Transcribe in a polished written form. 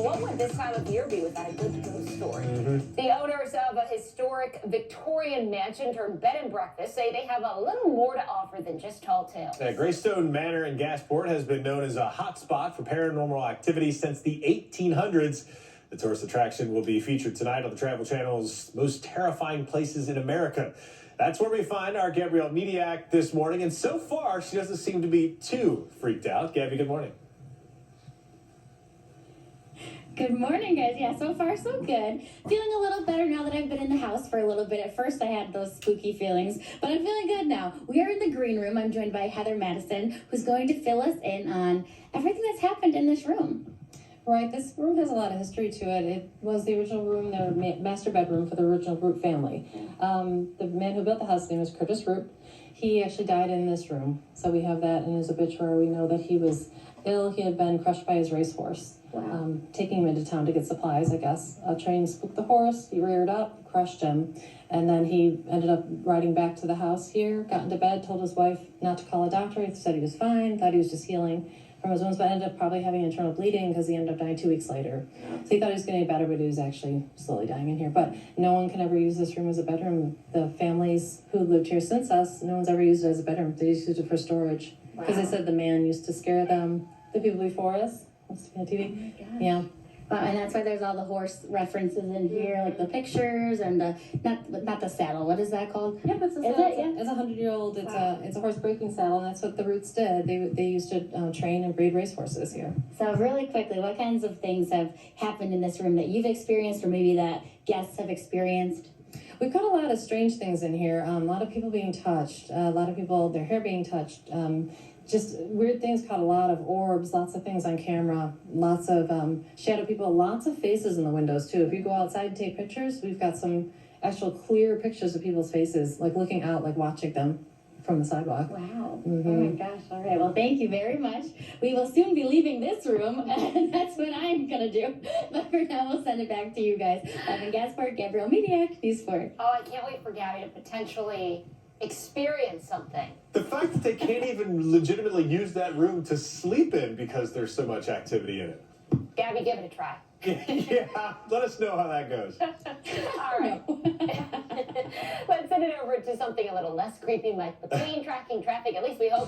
what would this time of year be without a good ghost story? The owners of a historic Victorian mansion turned bed and breakfast say they have a little more to offer than just tall tales. Graestone Manor in Gasport has been known as a hotspot for paranormal activity since the 1800s. The tourist attraction will be featured tonight on the Travel Channel's Most Terrifying Places in America. That's where we find our Gabrielle Mediac this morning, and so far she doesn't seem to be too freaked out. Gabby, good morning. Good morning, guys. Yeah, so far so good. Feeling a little better now that I've been in the house for a little bit. At first I had those spooky feelings, but I'm feeling good now. We are in the green room. I'm joined by Heather Madison, who's going to fill us in on everything that's happened in this room. Right, this room has a lot of history to it. It was the original room, the master bedroom for the original Root family. The man who built the house, his name was Curtis Root. He actually died in this room. So we have that in his obituary. We know that he was ill. He had been crushed by his racehorse. Wow. Taking him into town to get supplies, I guess. A train spooked the horse. He reared up, crushed him. And then he ended up riding back to the house here, got into bed, told his wife not to call a doctor. He said he was fine, thought he was just healing from his wounds, but ended up probably having internal bleeding because he ended up dying 2 weeks later. So he thought he was going to get better, but he was actually slowly dying in here. But no one can ever use this room as a bedroom. The families who lived here since us, no one's ever used it as a bedroom. They just used it for storage because they said the man used to scare them, the people before us. Must be on TV. Oh my gosh. Yeah. And that's why there's all the horse references in here, like the pictures and the not the saddle. What is that called? Yep, it's a Is saddle. it? Yeah. It's a 100-year-old. Wow. It's a horse breaking saddle, and that's what the Roots did. They used to train and breed racehorses here. So really quickly, what kinds of things have happened in this room that you've experienced or maybe that guests have experienced? We've got a lot of strange things in here. A lot of people being touched. A lot of people, their hair being touched. Just weird things, caught a lot of orbs, lots of things on camera, lots of shadow people, lots of faces in the windows too. If you go outside and take pictures, we've got some actual clear pictures of people's faces, like looking out, like watching them from the sidewalk. Wow. Oh my gosh. All right. Well, thank you very much. We will soon be leaving this room, and that's what I'm going to do. But for now, we'll send it back to you guys. I'm in Gasport, Gabrielle Mediac, News 4. Oh, I can't wait for Gabby to potentially experience something. The fact that they can't even legitimately use that room to sleep in because there's so much activity in it. Gabby, give it a try. Yeah, let us know how that goes. All right. Let's send it over to something a little less creepy, like the plane tracking traffic. At least we hope.